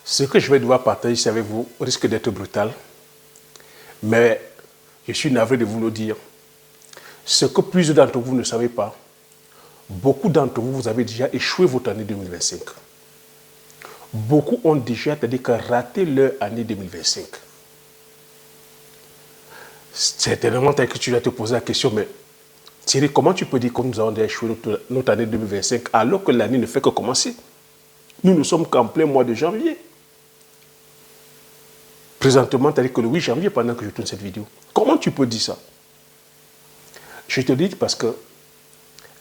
Ce que je vais devoir partager ici avec vous risque d'être brutal, mais je suis navré de vous le dire. Ce que plusieurs d'entre vous ne savez pas, beaucoup d'entre vous, vous avez déjà échoué votre année 2025. Beaucoup ont déjà, c'est-à-dire que raté leur année 2025. Certainement, que tu vas te poser la question, mais Thierry, comment tu peux dire que nous avons déjà échoué notre année 2025 alors que l'année ne fait que commencer? Nous ne sommes qu'en plein mois de janvier. Présentement, c'est-à-dire que le 8 janvier, pendant que je tourne cette vidéo. Comment tu peux dire ça? Je te dis parce que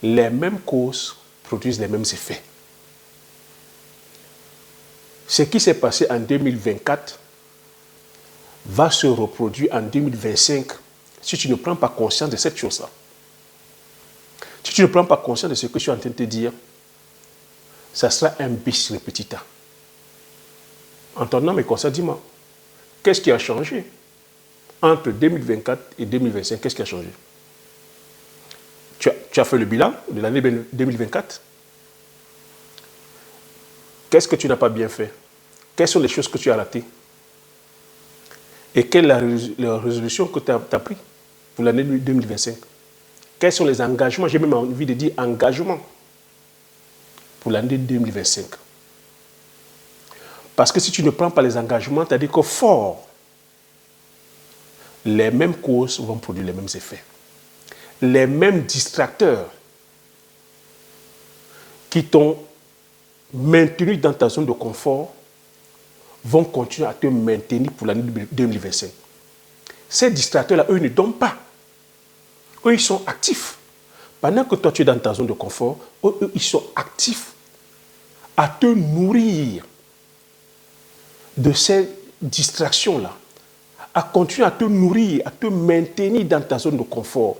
les mêmes causes produisent les mêmes effets. Ce qui s'est passé en 2024 va se reproduire en 2025 si tu ne prends pas conscience de cette chose-là. Si tu ne prends pas conscience de ce que je suis en train de te dire, ça sera un bis repetita. En ton nom et conscience, dis-moi, qu'est-ce qui a changé entre 2024 et 2025? Qu'est-ce qui a changé? Tu as fait le bilan de l'année 2024. Qu'est-ce que tu n'as pas bien fait? Quelles sont les choses que tu as ratées? Et quelle est la résolution que tu as prise pour l'année 2025? Quels sont les engagements? J'ai même envie de dire engagements pour l'année 2025. Parce que si tu ne prends pas les engagements, c'est-à-dire que fort, les mêmes causes vont produire les mêmes effets. Les mêmes distracteurs qui t'ont maintenu dans ta zone de confort vont continuer à te maintenir pour l'année 2025. Ces distracteurs-là, eux, ne dorment pas. Eux, ils sont actifs. Pendant que toi, tu es dans ta zone de confort, eux, ils sont actifs à te nourrir de ces distractions-là, à continuer à te nourrir, à te maintenir dans ta zone de confort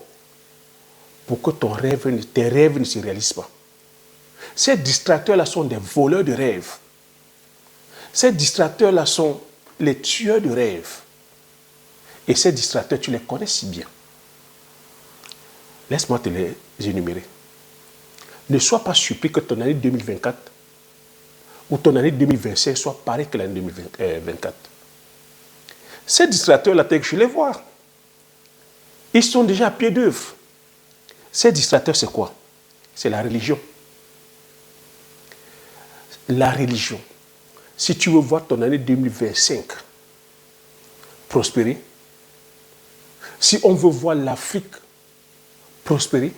pour que tes rêves ne se réalisent pas. Ces distracteurs-là sont des voleurs de rêves. Ces distracteurs-là sont les tueurs de rêves. Et ces distracteurs, tu les connais si bien. Laisse-moi te les énumérer. Ne sois pas surpris que ton année 2024 ou ton année 2025 soit pareille que l'année 2024. Ces distracteurs-là, je les vois. Ils sont déjà à pied d'œuvre. Ces distracteurs, c'est quoi? C'est la religion. La religion. Si tu veux voir ton année 2025 prospérer, si on veut voir l'Afrique prospérer,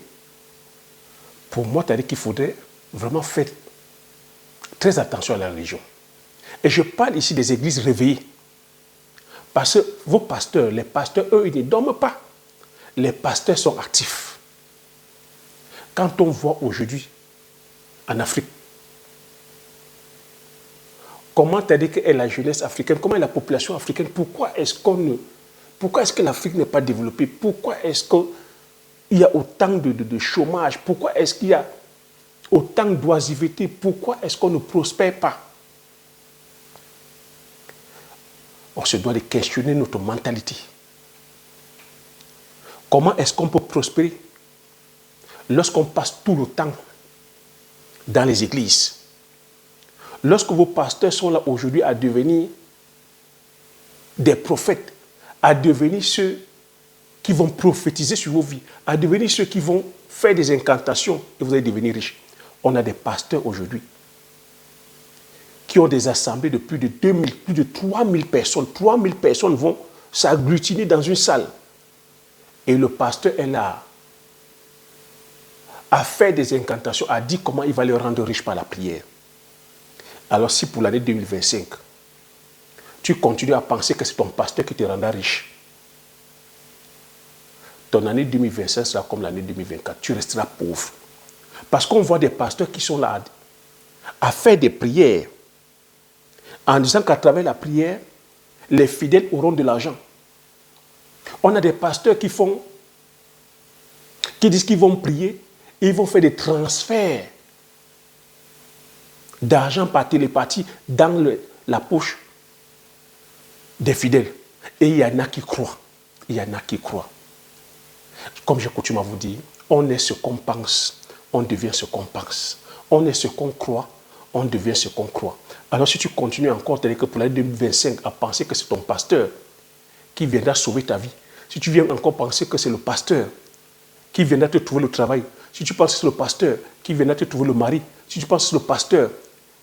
pour moi, tu as dit qu'il faudrait vraiment faire très attention à la religion. Et je parle ici des églises réveillées. Parce que vos pasteurs, les pasteurs, eux, ils ne dorment pas. Les pasteurs sont actifs. Quand on voit aujourd'hui en Afrique, comment tu as dit qu'est la jeunesse africaine, comment est la population africaine, pourquoi est-ce que l'Afrique n'est pas développée? Pourquoi est-ce qu'il y a autant de chômage? Pourquoi est-ce qu'il y a autant d'oisiveté? Pourquoi est-ce qu'on ne prospère pas? On se doit de questionner notre mentalité. Comment est-ce qu'on peut prospérer lorsqu'on passe tout le temps dans les églises? Lorsque vos pasteurs sont là aujourd'hui à devenir des prophètes, à devenir ceux qui vont prophétiser sur vos vies, à devenir ceux qui vont faire des incantations et vous allez devenir riches. On a des pasteurs aujourd'hui qui ont des assemblées de plus de 2000, plus de 3000 personnes. 3000 personnes vont s'agglutiner dans une salle. Et le pasteur est là à faire des incantations, à dire comment il va les rendre riches par la prière. Alors si pour l'année 2025, tu continues à penser que c'est ton pasteur qui te rendra riche, ton année 2025 sera comme l'année 2024. Tu resteras pauvre. Parce qu'on voit des pasteurs qui sont là à faire des prières en disant qu'à travers la prière, les fidèles auront de l'argent. On a des pasteurs qui disent qu'ils vont prier et ils vont faire des transferts d'argent par télépathie dans la poche des fidèles. Et il y en a qui croient. Il y en a qui croient. Comme j'ai coutume à vous dire, on est ce qu'on pense, on devient ce qu'on pense. On est ce qu'on croit, on devient ce qu'on croit. Alors si tu continues encore, c'est-à-dire que pour l'année 2025, à penser que c'est ton pasteur qui viendra sauver ta vie, si tu viens encore penser que c'est le pasteur qui viendra te trouver le travail, si tu penses que c'est le pasteur qui viendra te trouver le mari, si tu penses que c'est le pasteur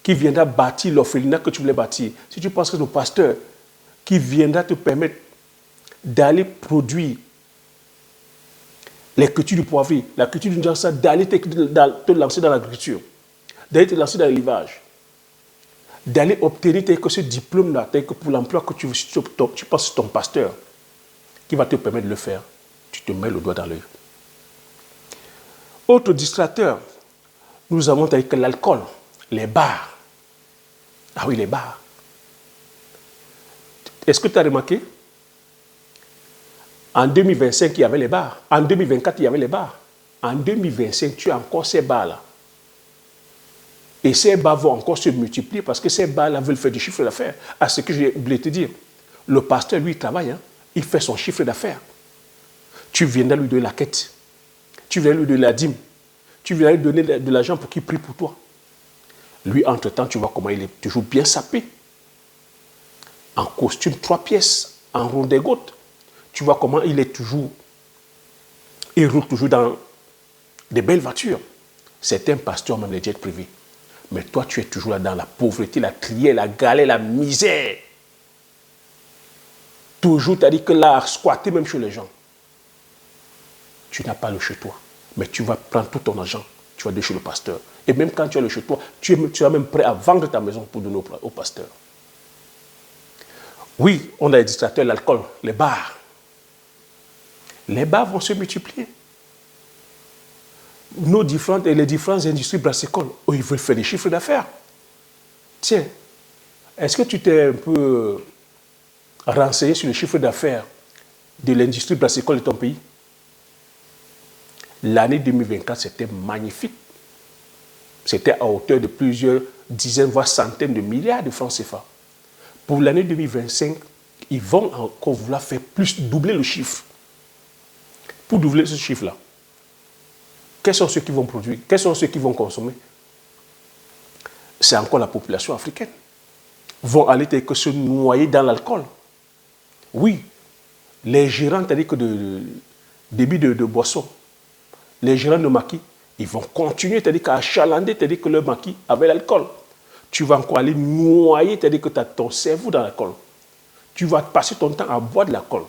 qui viendra bâtir l'orphelinat que tu voulais bâtir, si tu penses que c'est le pasteur qui viendra te permettre d'aller produire les cultures du poivrier, la culture du Njansa, d'aller te lancer dans l'agriculture, d'aller te lancer dans l'élevage, d'aller obtenir ce diplôme-là, pour l'emploi que tu penses que c'est ton pasteur qui va te permettre de le faire, tu te mets le doigt dans l'œil. Autre distracteur, nous avons avec l'alcool, les bars. Ah oui, les bars. Est-ce que tu as remarqué? En 2025, il y avait les bars. En 2024, il y avait les bars. En 2025, tu as encore ces bars-là. Et ces bars vont encore se multiplier parce que ces bars-là veulent faire du chiffre d'affaires. À ce que j'ai oublié de te dire, le pasteur, lui, il travaille. Hein? Il fait son chiffre d'affaires. Tu viendras lui donner la quête. Tu viendras lui donner la dîme. Tu viendras lui donner de l'argent pour qu'il prie pour toi. Lui, entre-temps, tu vois comment il est toujours bien sapé. En costume 3 pièces, en ronde-goutte. Tu vois comment il est toujours... Il roule toujours dans des belles voitures. Certains pasteurs ont même les jets privés. Mais toi, tu es toujours là dans la pauvreté, la crière, la galère, la misère. Toujours, tu as dit que là, à squatter même chez les gens. Tu n'as pas le chez toi. Mais tu vas prendre tout ton argent. Tu vas donner chez le pasteur. Et même quand tu as le chez toi, tu es même prêt à vendre ta maison pour donner au pasteur. Oui, on a les distracteurs, l'alcool, les bars. Les bars vont se multiplier. Les différentes industries brassecoles, ils veulent faire des chiffres d'affaires. Tiens, est-ce que tu t'es un peu renseigné sur le chiffre d'affaires de l'industrie brassicole de ton pays? L'année 2024, c'était magnifique. C'était à hauteur de plusieurs dizaines, voire centaines de milliards de francs CFA. Pour l'année 2025, ils vont encore vouloir faire plus, doubler le chiffre. Pour doubler ce chiffre-là, quels sont ceux qui vont produire? Quels sont ceux qui vont consommer? C'est encore la population africaine. Vont aller se noyer dans l'alcool. Oui, les gérants, c'est-à-dire que de débit de boissons, les gérants de maquis, ils vont continuer, c'est-à-dire qu'à achalander, c'est-à-dire que le maquis avec l'alcool. Tu vas encore aller noyer, c'est-à-dire que tu as ton cerveau dans l'alcool. Tu vas passer ton temps à boire de l'alcool.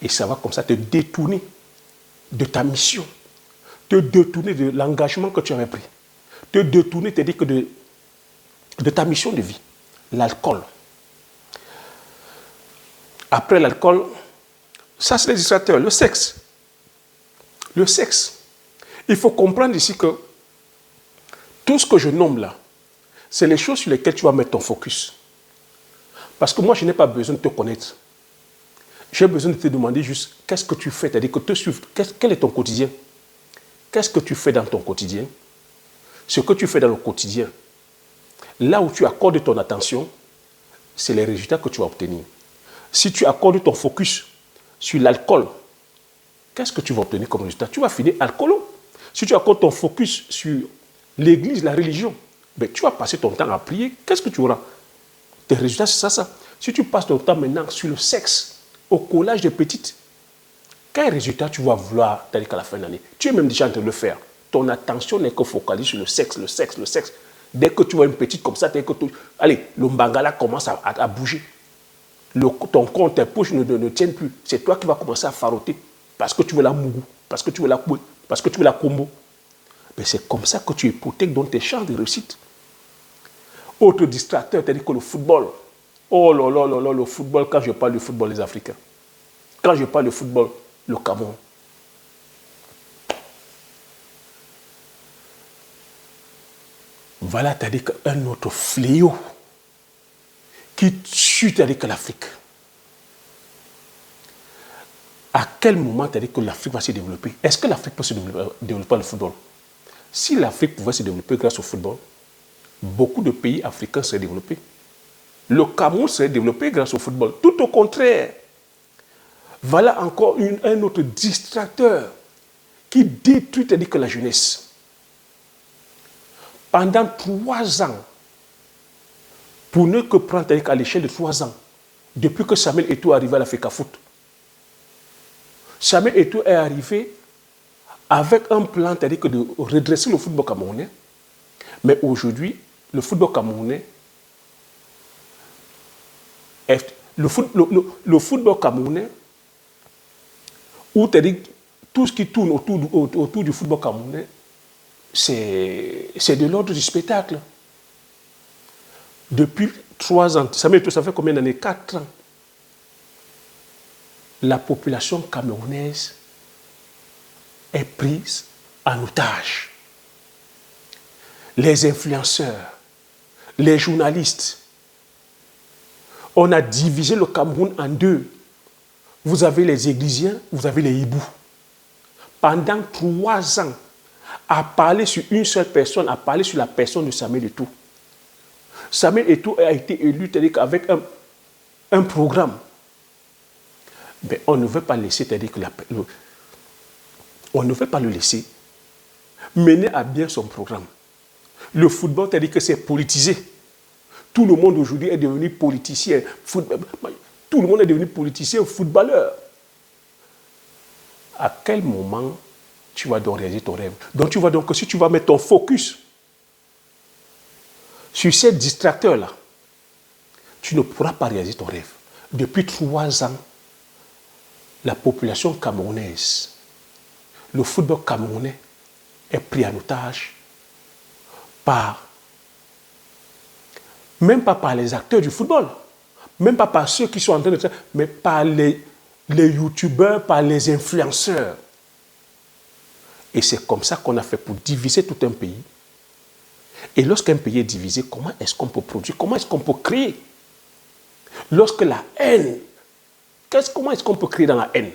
Et ça va comme ça te détourner de ta mission, te détourner de l'engagement que tu avais pris, te détourner, c'est-à-dire que de ta mission de vie, l'alcool. Après l'alcool, ça c'est les distracteurs, le sexe. Le sexe. Il faut comprendre ici que tout ce que je nomme là, c'est les choses sur lesquelles tu vas mettre ton focus. Parce que moi, je n'ai pas besoin de te connaître. J'ai besoin de te demander juste qu'est-ce que tu fais, c'est-à-dire que te suivre, quel est ton quotidien? Qu'est-ce que tu fais dans ton quotidien? Ce que tu fais dans le quotidien, là où tu accordes ton attention, c'est les résultats que tu vas obtenir. Si tu accordes ton focus sur l'alcool, qu'est-ce que tu vas obtenir comme résultat? Tu vas finir alcoolo. Si tu accordes ton focus sur l'église, la religion, ben, tu vas passer ton temps à prier. Qu'est-ce que tu auras? Tes résultats, c'est ça. Si tu passes ton temps maintenant sur le sexe, au collage des petites, quel résultat tu vas vouloir qu'à la fin de l'année? Tu es même déjà en train de le faire. Ton attention n'est que focalisée sur le sexe. Dès que tu vois une petite comme ça, allez, le mbangala commence à bouger. Ton compte, tes poches ne tiennent plus. C'est toi qui vas commencer à faroter. Parce que tu veux la mougou, parce que tu veux la coué, parce que tu veux la combo. Mais c'est comme ça que tu hypothèques dans tes chances de réussite. Autre distracteur, c'est-à-dire que le football. Oh là là là là, le football, quand je parle du football, les Africains. Quand je parle de football, le Cameroun. Voilà, c'est-à-dire qu'un autre fléau qui tue, c'est-à-dire que l'Afrique. À quel moment, c'est-à-dire que l'Afrique va se développer? Est-ce que l'Afrique peut se développer par le football? Si l'Afrique pouvait se développer grâce au football, beaucoup de pays africains seraient développés. Le Cameroun serait développé grâce au football. Tout au contraire. Voilà encore un autre distracteur qui détruit, c'est-à-dire que la jeunesse. pendant 3 ans, pour ne que prendre à l'échelle de 3 ans, depuis que Samuel Eto'o est arrivé à l'Africa Foot. Samuel Eto'o est arrivé avec un plan, c'est-à-dire que de redresser le football camerounais. Mais aujourd'hui, le football camerounais, le football camerounais, où tout ce qui tourne autour du football camerounais, c'est de l'ordre du spectacle. Depuis 3 ans, ça fait combien d'années? 4 ans. La population camerounaise est prise en otage. Les influenceurs, les journalistes, on a divisé le Cameroun en 2. Vous avez les églisiens, vous avez les hiboux. Pendant 3 ans, à parler sur une seule personne, à parler sur la personne de Samuel Eto'o. Samuel Eto'o a été élu avec un programme. Mais on ne veut pas laisser, on ne veut pas le laisser mener à bien son programme. Le football, c'est-à-dire que c'est politisé. Tout le monde aujourd'hui est devenu politicien. Tout le monde est devenu politicien, footballeur. À quel moment tu vas donc réaliser ton rêve? Donc tu vois donc que si tu vas mettre ton focus sur ces distracteurs-là, tu ne pourras pas réaliser ton rêve. Depuis 3 ans, la population camerounaise, le football camerounais est pris en otage même pas par les acteurs du football, même pas par ceux qui sont en train de faire, mais par les youtubeurs, par les influenceurs. Et c'est comme ça qu'on a fait pour diviser tout un pays. Et lorsqu'un pays est divisé, comment est-ce qu'on peut produire? Comment est-ce qu'on peut créer? Lorsque la haine, comment est-ce qu'on peut créer dans la haine?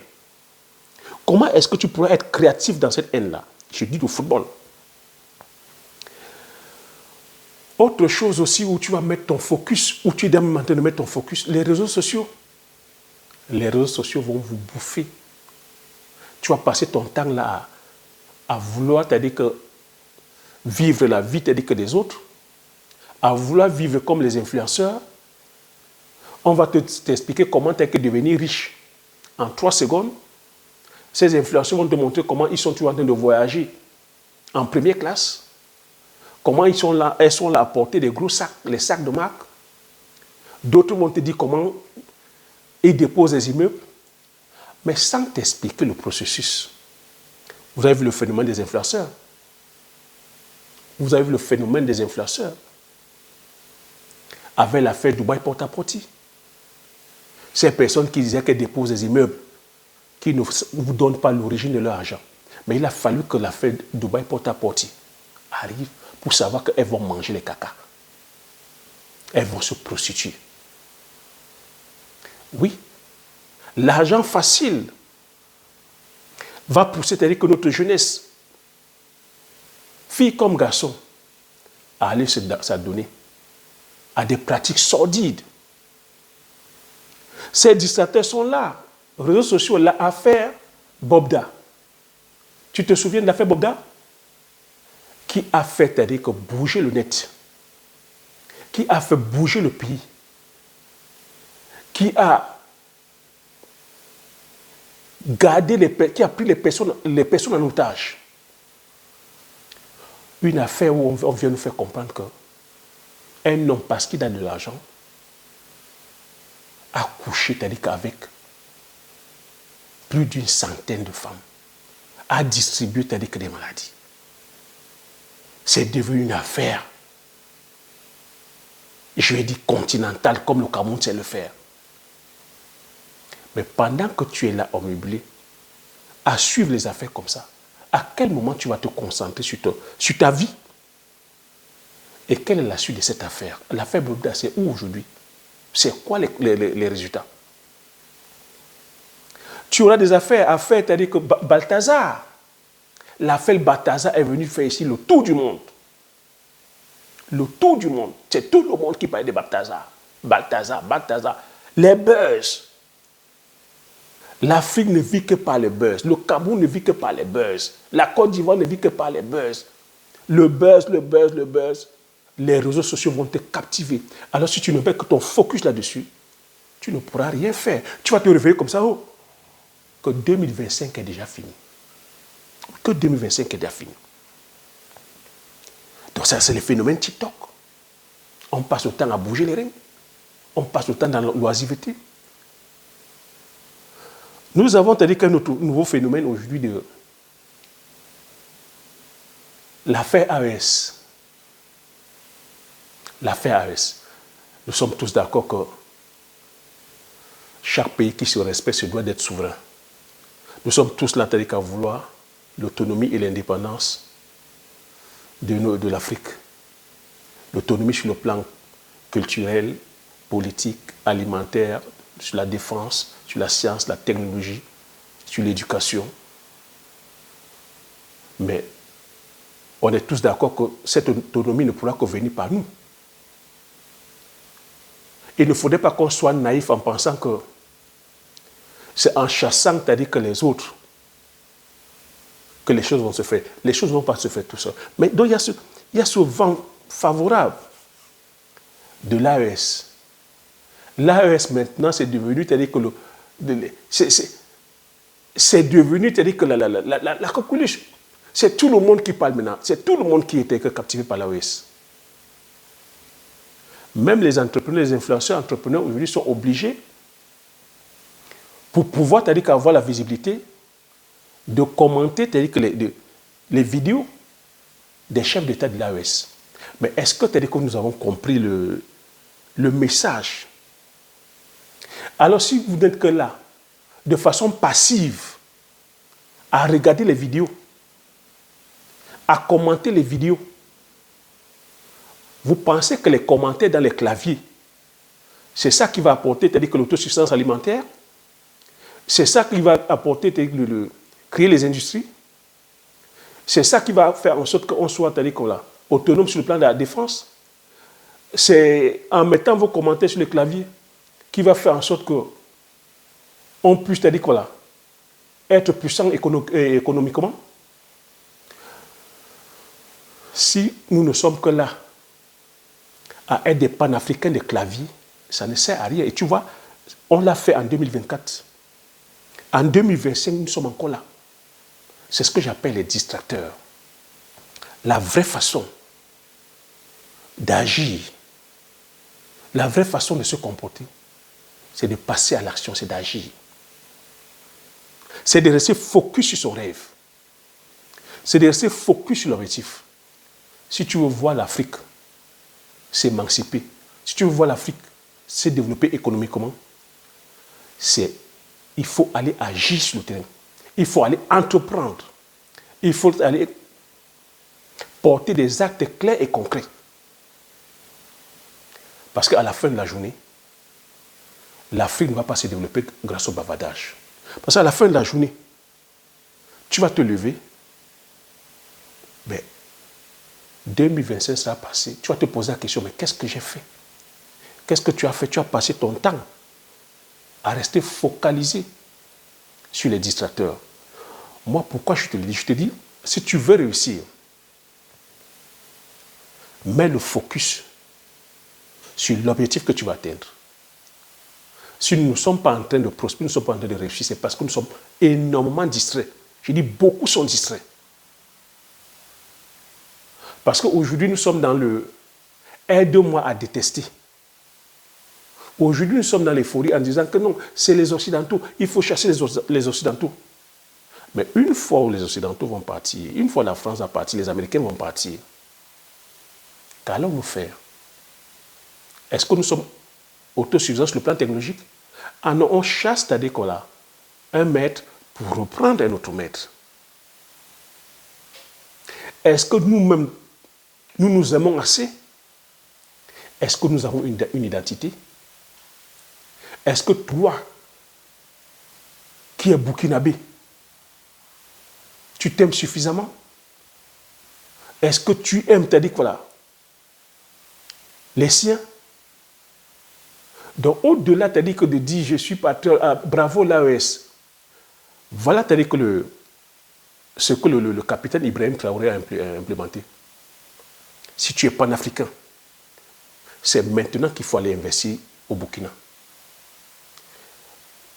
Comment est-ce que tu pourrais être créatif dans cette haine-là? Je dis du football. Autre chose aussi où tu vas mettre ton focus, où tu dois maintenant mettre ton focus, les réseaux sociaux. Les réseaux sociaux vont vous bouffer. Tu vas passer ton temps là à vouloir, c'est-à-dire que vivre la vie, c'est-à-dire que des autres, à vouloir vivre comme les influenceurs. On va t'expliquer comment tu es devenir riche en 3 secondes. Ces influenceurs vont te montrer comment ils sont toujours en train de voyager en première classe. Comment elles sont là à porter des gros sacs, les sacs de marque. D'autres vont te dire comment ils déposent les immeubles, mais sans t'expliquer le processus. Vous avez vu le phénomène des influenceurs. Vous avez vu le phénomène des influenceurs. Avec l'affaire Dubaï Porta-Porti. Ces personnes qui disaient qu'elles déposent des immeubles, qui ne vous donnent pas l'origine de leur argent. Mais il a fallu que l'affaire Dubaï Porta-Porti arrive pour savoir qu'elles vont manger les caca. Elles vont se prostituer. Oui, l'argent facile va pousser, c'est-à-dire que notre jeunesse, filles comme garçons, à aller s'adonner à des pratiques sordides. Ces distracteurs sont là. Les réseaux sociaux, l'affaire Bobda. Tu te souviens de l'affaire Bobda? Qui a fait, c'est-à-dire que bouger le net, qui a fait bouger le pays, qui a gardé qui a pris les personnes en otage. Une affaire où on vient nous faire comprendre qu'un homme, parce qu'il a de l'argent, a couché, c'est-à-dire qu'avec plus d'une centaine de femmes, a distribué, c'est-à-dire que des maladies. C'est devenu une affaire, je vais dire continentale, comme le Cameroun sait le faire. Mais pendant que tu es là, omnubilé, à suivre les affaires comme ça, à quel moment tu vas te concentrer sur ta vie? Et quelle est la suite de cette affaire? L'affaire Bobda, c'est où aujourd'hui? C'est quoi les résultats? Tu auras des affaires à faire, c'est-à-dire que Balthazar, l'affaire Balthazar est venue faire ici le tour du monde. Le tour du monde. C'est tout le monde qui parle de Balthazar. Balthazar. Les buzz. L'Afrique ne vit que par les buzz. Le Cameroun ne vit que par les buzz. La Côte d'Ivoire ne vit que par les buzz. Le buzz, le buzz, le buzz. Les réseaux sociaux vont te captiver. Alors si tu ne mets que ton focus là-dessus, tu ne pourras rien faire. Tu vas te réveiller comme ça, oh, que 2025 est déjà fini. Que 2025 est déjà fini. Donc ça, c'est le phénomène TikTok. On passe le temps à bouger les reins. On passe le temps dans l'oisiveté. Nous avons dit qu'un autre nouveau phénomène aujourd'hui de l'affaire AES. L'affaire AES. Nous sommes tous d'accord que chaque pays qui se respecte se doit d'être souverain. Nous sommes tous là à vouloir l'autonomie et l'indépendance de l'Afrique. L'autonomie sur le plan culturel, politique, alimentaire, sur la défense, sur la science, la technologie, sur l'éducation. Mais on est tous d'accord que cette autonomie ne pourra que venir par nous. Il ne faudrait pas qu'on soit naïf en pensant que c'est en chassant, c'est-à-dire que les autres, que les choses vont se faire. Les choses ne vont pas se faire tout seul. Mais donc il y a ce vent favorable de l'AES. L'AES maintenant, c'est devenu, c'est-à-dire que c'est devenu, c'est-à-dire que la coqueluche. C'est tout le monde qui parle maintenant. C'est tout le monde qui était captivé par l'AES. Même les entrepreneurs, les influenceurs entrepreneurs aujourd'hui sont obligés, pour pouvoir, c'est-à-dire avoir la visibilité, de commenter, c'est-à-dire que les vidéos des chefs d'État de l'AES. Mais est-ce que, c'est-à-dire que nous avons compris le message? Alors si vous n'êtes que là, de façon passive, à regarder les vidéos, à commenter les vidéos, vous pensez que les commentaires dans les claviers, c'est ça qui va apporter, c'est-à-dire que l'autosuffisance alimentaire, c'est ça qui va apporter, créer les industries, c'est ça qui va faire en sorte qu'on soit, c'est-à-dire qu'on l'a autonome sur le plan de la défense. C'est en mettant vos commentaires sur le clavier qui va faire en sorte qu'on puisse, c'est-à-dire qu'on l'a être puissant économiquement. Si nous ne sommes que là à être des panafricains de clavier, ça ne sert à rien. Et tu vois, on l'a fait en 2024. En 2025, nous sommes encore là. C'est ce que j'appelle les distracteurs. La vraie façon d'agir, la vraie façon de se comporter, c'est de passer à l'action, c'est d'agir. C'est de rester focus sur son rêve. C'est de rester focus sur l'objectif. Si tu veux voir l'Afrique s'émanciper, si tu veux voir l'Afrique se développer économiquement, il faut aller agir sur le terrain. Il faut aller entreprendre. Il faut aller porter des actes clairs et concrets. Parce qu'à la fin de la journée, l'Afrique ne va pas se développer grâce au bavardage. Parce qu'à la fin de la journée, tu vas te lever, mais 2025 sera passé. Tu vas te poser la question, mais qu'est-ce que j'ai fait? Qu'est-ce que tu as fait? Tu as passé ton temps à rester focalisé sur les distracteurs. Moi, pourquoi je te le dis? Je te dis, si tu veux réussir, mets le focus sur l'objectif que tu vas atteindre. Si nous ne sommes pas en train de prospérer, nous ne sommes pas en train de réussir, c'est parce que nous sommes énormément distraits. Je dis, beaucoup sont distraits. Parce qu'aujourd'hui, nous sommes dans le « aide-moi à détester ». Aujourd'hui, nous sommes dans l'euphorie en disant que non, c'est les Occidentaux, il faut chasser les Occidentaux. Mais une fois où les Occidentaux vont partir, une fois la France va partir, les Américains vont partir, qu'allons-nous faire? Est-ce que nous sommes autosuffisants sur le plan technologique? Ah non, on chasse, c'est-à-dire qu'on a un maître pour reprendre un autre maître. Est-ce que nous-mêmes, nous nous aimons assez? Est-ce que nous avons une identité? Est-ce que toi, qui es burkinabé, tu t'aimes suffisamment? Est-ce que tu aimes, t'as dit voilà, les siens? Donc au-delà, t'as dit que de dire je suis patriote, bravo l'AES. Voilà, t'as dit que ce que le capitaine Ibrahim Traoré a implémenté. Si tu es panafricain, c'est maintenant qu'il faut aller investir au Burkina.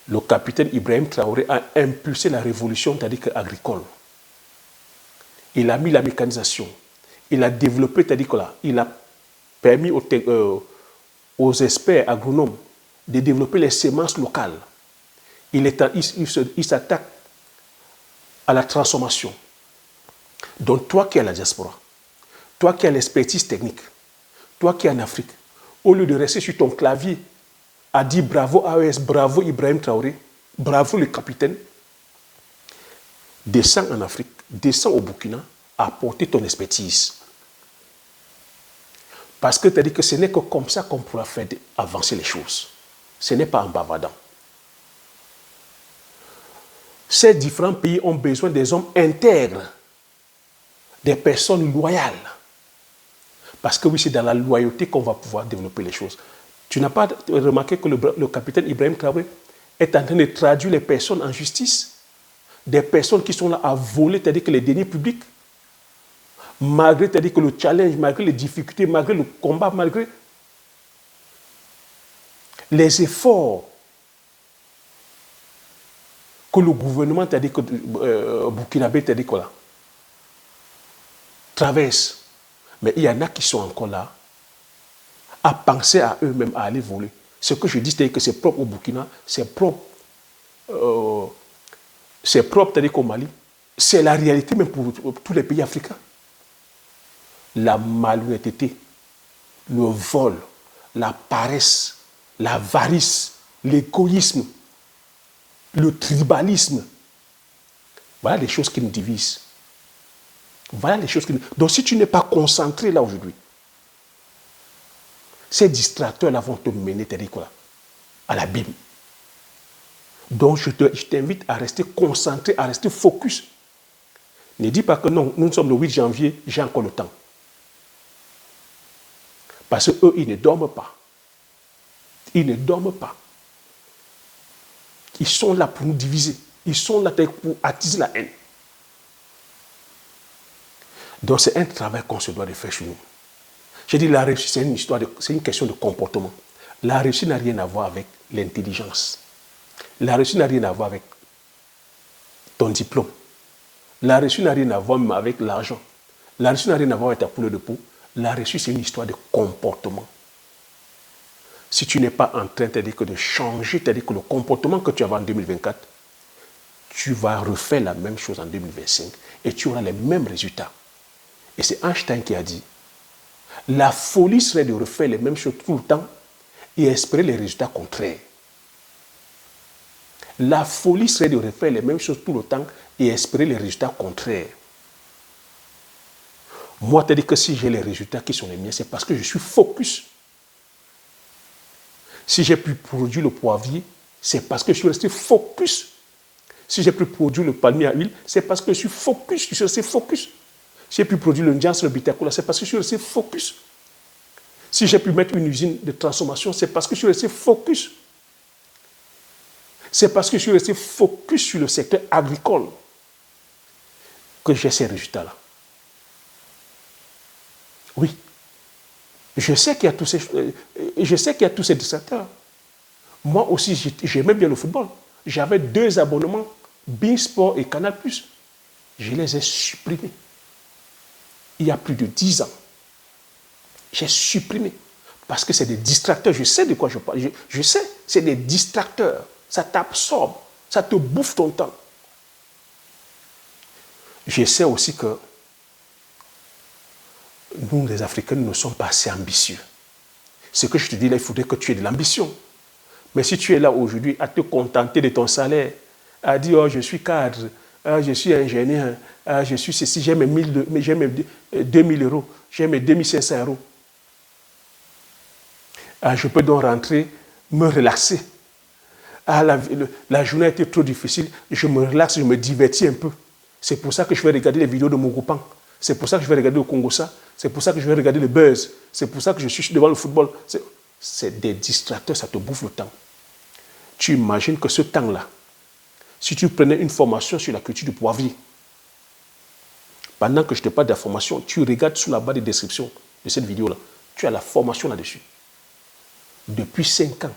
Le capitaine Ibrahim Traoré a impulsé la révolution agricole. Il a mis la mécanisation. Il a développé, il a permis aux experts agronomes de développer les semences locales. Il s'attaque à la transformation. Donc toi qui es à la diaspora, toi qui as l'expertise technique, toi qui es en Afrique, au lieu de rester sur ton clavier à dire bravo AES, bravo Ibrahim Traoré, bravo le capitaine, descends en Afrique, descends au Burkina, apporter ton expertise. Parce que tu as dit que ce n'est que comme ça qu'on pourra faire avancer les choses. Ce n'est pas en bavardant. Ces différents pays ont besoin des hommes intègres, des personnes loyales. Parce que oui, c'est dans la loyauté qu'on va pouvoir développer les choses. Tu n'as pas remarqué que le capitaine Ibrahim Traoré est en train de traduire les personnes en justice, des personnes qui sont là à voler, c'est-à-dire que les deniers publics, malgré, c'est-à-dire que le challenge, malgré les difficultés, malgré le combat, malgré les efforts que le gouvernement, c'est-à-dire que burkinabé, c'est-à-dire que là, traverse. Mais il y en a qui sont encore là à penser à eux-mêmes, à aller voler. Ce que je dis, c'est que c'est propre au Burkina, c'est propre, c'est-à-dire qu'au Mali. C'est la réalité même pour tous les pays africains. La malhonnêteté, le vol, la paresse, l'avarice, l'égoïsme, le tribalisme. Voilà les choses qui nous divisent. Voilà les choses qui nous... Donc si tu n'es pas concentré là aujourd'hui, ces distracteurs-là vont te mener, à l'abîme. Donc je t'invite à rester concentré, à rester focus. Ne dis pas que non, nous sommes le 8 janvier, j'ai encore le temps. Parce qu'eux, ils ne dorment pas. Ils ne dorment pas. Ils sont là pour nous diviser. Ils sont là pour attiser la haine. Donc c'est un travail qu'on se doit de faire chez nous. J'ai dit la réussite, c'est une question de comportement. La réussite n'a rien à voir avec l'intelligence. La réussite n'a rien à voir avec ton diplôme. La réussite n'a rien à voir même avec l'argent. La réussite n'a rien à voir avec ta couleur de peau. La réussite, c'est une histoire de comportement. Si tu n'es pas en train de changer, c'est-à-dire que le comportement que tu avais en 2024, tu vas refaire la même chose en 2025 et tu auras les mêmes résultats. Et c'est Einstein qui a dit, la folie serait de refaire les mêmes choses tout le temps et espérer les résultats contraires. La folie serait de refaire les mêmes choses tout le temps et espérer les résultats contraires. Moi, tu as dit que si j'ai les résultats qui sont les miens, c'est parce que je suis focus. Si j'ai pu produire le poivrier, c'est parce que je suis resté focus. Si j'ai pu produire le palmier à huile, c'est parce que je suis focus. Je suis resté focus. Si j'ai pu produire le Ndians, le Bitacola, c'est parce que je suis resté focus. Si j'ai pu mettre une usine de transformation, c'est parce que je suis resté focus. C'est parce que je suis resté focus sur le secteur agricole que j'ai ces résultats-là. Oui. Je sais qu'il y a tous ces distracteurs. Moi aussi, j'aimais bien le football. J'avais 2 abonnements, Beansport et Canal+. Je les ai supprimés. Il y a plus de 10 ans. J'ai supprimé. Parce que c'est des distracteurs. Je sais de quoi je parle. Je sais, c'est des distracteurs. Ça t'absorbe. Ça te bouffe ton temps. Je sais aussi que nous, les Africains, nous ne sommes pas assez ambitieux. Ce que je te dis là, il faudrait que tu aies de l'ambition. Mais si tu es là aujourd'hui à te contenter de ton salaire, à dire oh, je suis cadre, je suis ingénieur, je suis ceci, j'ai mes 2000 euros, j'ai mes 2500 euros. Je peux donc rentrer, me relaxer. La journée a été trop difficile, je me relaxe, je me divertis un peu. C'est pour ça que je vais regarder les vidéos de Mogopan. C'est pour ça que je vais regarder le Congossa. C'est pour ça que je vais regarder le buzz. C'est pour ça que je suis devant le football. C'est des distracteurs, ça te bouffe le temps. Tu imagines que ce temps-là, si tu prenais une formation sur la culture du poivrier, pendant que je te parle d'information, tu regardes sous la barre de description, de cette vidéo-là, tu as la formation là-dessus. Depuis 5 ans,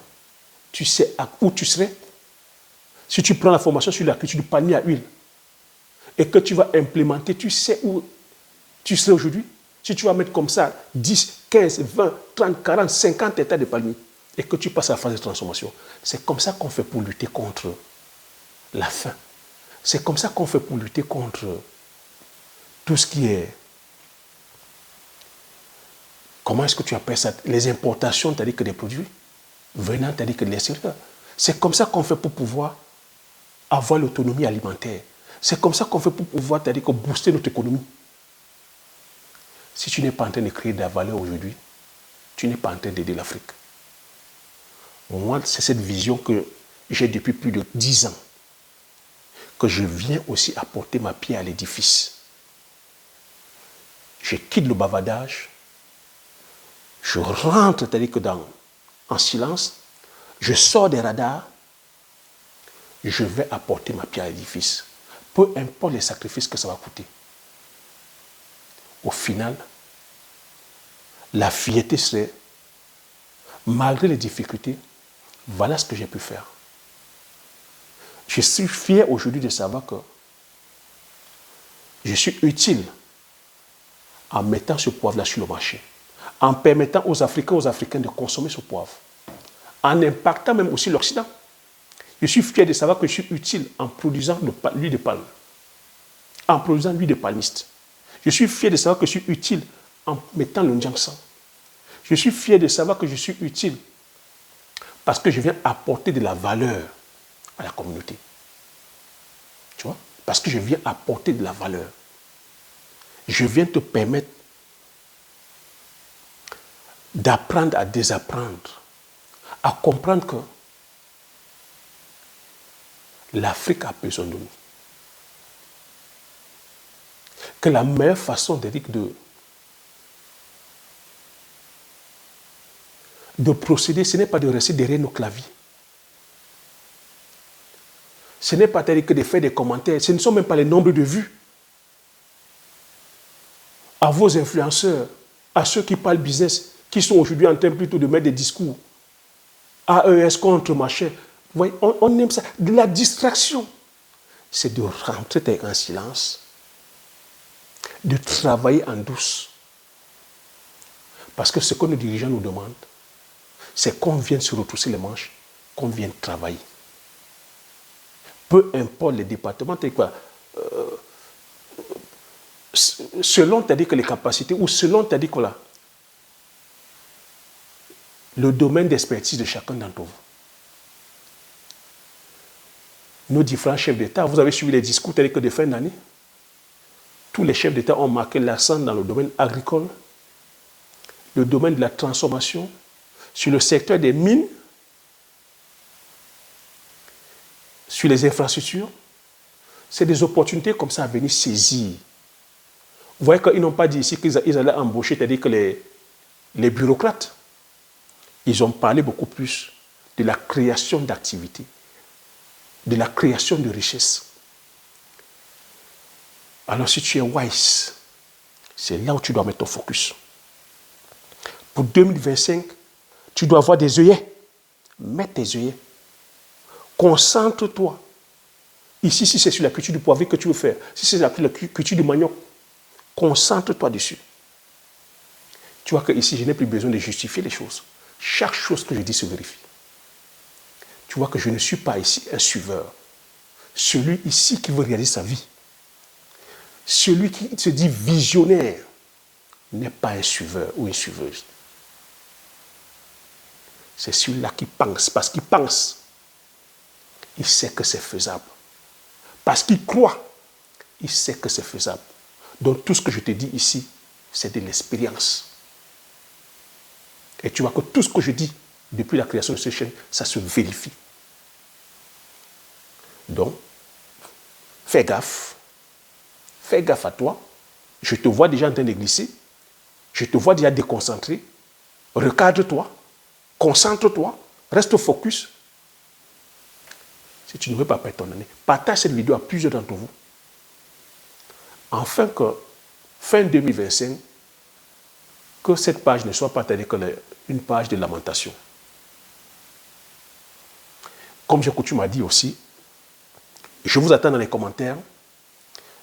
tu sais où tu serais. Si tu prends la formation sur la culture du palmier à huile et que tu vas implémenter, tu sais où tu serais aujourd'hui. Si tu vas mettre comme ça 10, 15, 20, 30, 40, 50 hectares de palmiers et que tu passes à la phase de transformation, c'est comme ça qu'on fait pour lutter contre la faim. C'est comme ça qu'on fait pour lutter contre tout ce qui est... Comment est-ce que tu appelles ça? Les importations, c'est-à-dire que des produits venant, c'est-à-dire que de l'extérieur. C'est comme ça qu'on fait pour pouvoir avoir l'autonomie alimentaire. C'est comme ça qu'on fait pour pouvoir, c'est-à-dire que booster notre économie. Si tu n'es pas en train de créer de la valeur aujourd'hui, tu n'es pas en train d'aider l'Afrique. Moi, c'est cette vision que j'ai depuis plus de 10 ans, que je viens aussi apporter ma pierre à l'édifice. Je quitte le bavardage, je rentre, c'est-à-dire que en silence, je sors des radars, je vais apporter ma pierre à l'édifice. Peu importe les sacrifices que ça va coûter. Au final, la fierté serait, malgré les difficultés, voilà ce que j'ai pu faire. Je suis fier aujourd'hui de savoir que je suis utile en mettant ce poivre-là sur le marché, en permettant aux Africains de consommer ce poivre, en impactant même aussi l'Occident. Je suis fier de savoir que je suis utile en produisant l'huile de palme, en produisant l'huile de palmiste. Je suis fier de savoir que je suis utile en mettant le Njiangsan. Je suis fier de savoir que je suis utile parce que je viens apporter de la valeur à la communauté. Tu vois? Parce que je viens apporter de la valeur. Je viens te permettre d'apprendre à désapprendre, à comprendre que l'Afrique a besoin de nous. Que la meilleure façon de procéder, ce n'est pas de rester derrière nos claviers. Ce n'est pas que de faire des commentaires. Ce ne sont même pas les nombres de vues. À vos influenceurs, à ceux qui parlent business, qui sont aujourd'hui en train plutôt de mettre des discours. AES contre machin. Vous voyez, on aime ça. De la distraction. C'est de rentrer en silence, de travailler en douce. Parce que ce que nos dirigeants nous demandent, c'est qu'on vienne se retrousser les manches, qu'on vienne travailler. Peu importe les départements, selon que les capacités ou selon que le domaine d'expertise de chacun d'entre vous. Nos différents chefs d'État, vous avez suivi les discours que de fin d'année. Tous les chefs d'État ont marqué l'accent dans le domaine agricole, le domaine de la transformation, sur le secteur des mines, sur les infrastructures. C'est des opportunités comme ça à venir saisir. Vous voyez qu'ils n'ont pas dit ici qu'ils allaient embaucher, c'est-à-dire que les bureaucrates. Ils ont parlé beaucoup plus de la création d'activités, de la création de richesses. Alors si tu es wise, c'est là où tu dois mettre ton focus. Pour 2025, tu dois avoir des œillets. Mets tes œillets. Concentre-toi. Ici, si c'est sur la culture du poivre que tu veux faire, si c'est sur la culture du manioc, concentre-toi dessus. Tu vois que ici, je n'ai plus besoin de justifier les choses. Chaque chose que je dis se vérifie. Tu vois que je ne suis pas ici un suiveur. Celui ici qui veut réaliser sa vie, celui qui se dit visionnaire, n'est pas un suiveur ou une suiveuse. C'est celui-là qui pense, parce qu'il pense, il sait que c'est faisable. Parce qu'il croit, il sait que c'est faisable. Donc tout ce que je te dis ici, c'est de l'expérience. Et tu vois que tout ce que je dis depuis la création de cette chaîne, ça se vérifie. Donc, fais gaffe à toi. Je te vois déjà en train de glisser. Je te vois déjà déconcentré. Recadre-toi. Concentre-toi. Reste focus. Si tu ne veux pas perdre ton année, partage cette vidéo à plusieurs d'entre vous. Afin que, fin 2025, que cette page ne soit pas une page de lamentation. Comme j'ai coutume à dire aussi, je vous attends dans les commentaires.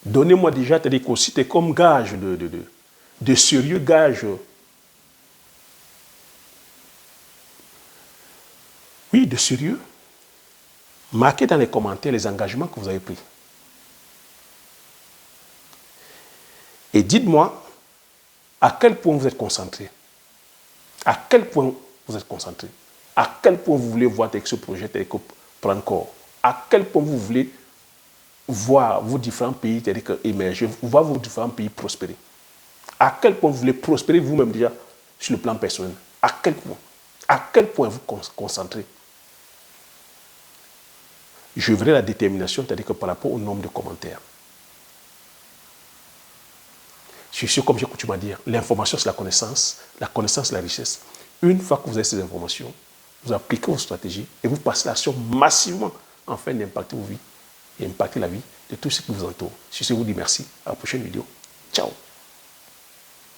Donnez-moi déjà, c'est-à-dire qu'aussi, c'est comme gage de sérieux, gage. Oui, de sérieux. Marquez dans les commentaires les engagements que vous avez pris. Et dites-moi à quel point vous êtes concentré. À quel point vous êtes concentré. À quel point vous voulez voir avec ce projet prendre corps. À quel point vous voulez voir vos différents pays émerger, voir vos différents pays prospérer. À quel point vous voulez prospérer vous-même déjà sur le plan personnel. À quel point vous concentrez. Je verrai la détermination, c'est-à-dire que par rapport au nombre de commentaires. Je suis comme j'ai coutume à dire, l'information c'est la connaissance c'est la richesse. Une fois que vous avez ces informations, vous appliquez vos stratégies et vous passez l'action massivement afin d'impacter vos vies et impacter la vie de tous ceux qui vous entourent. Sur ce, je vous dis merci. À la prochaine vidéo. Ciao.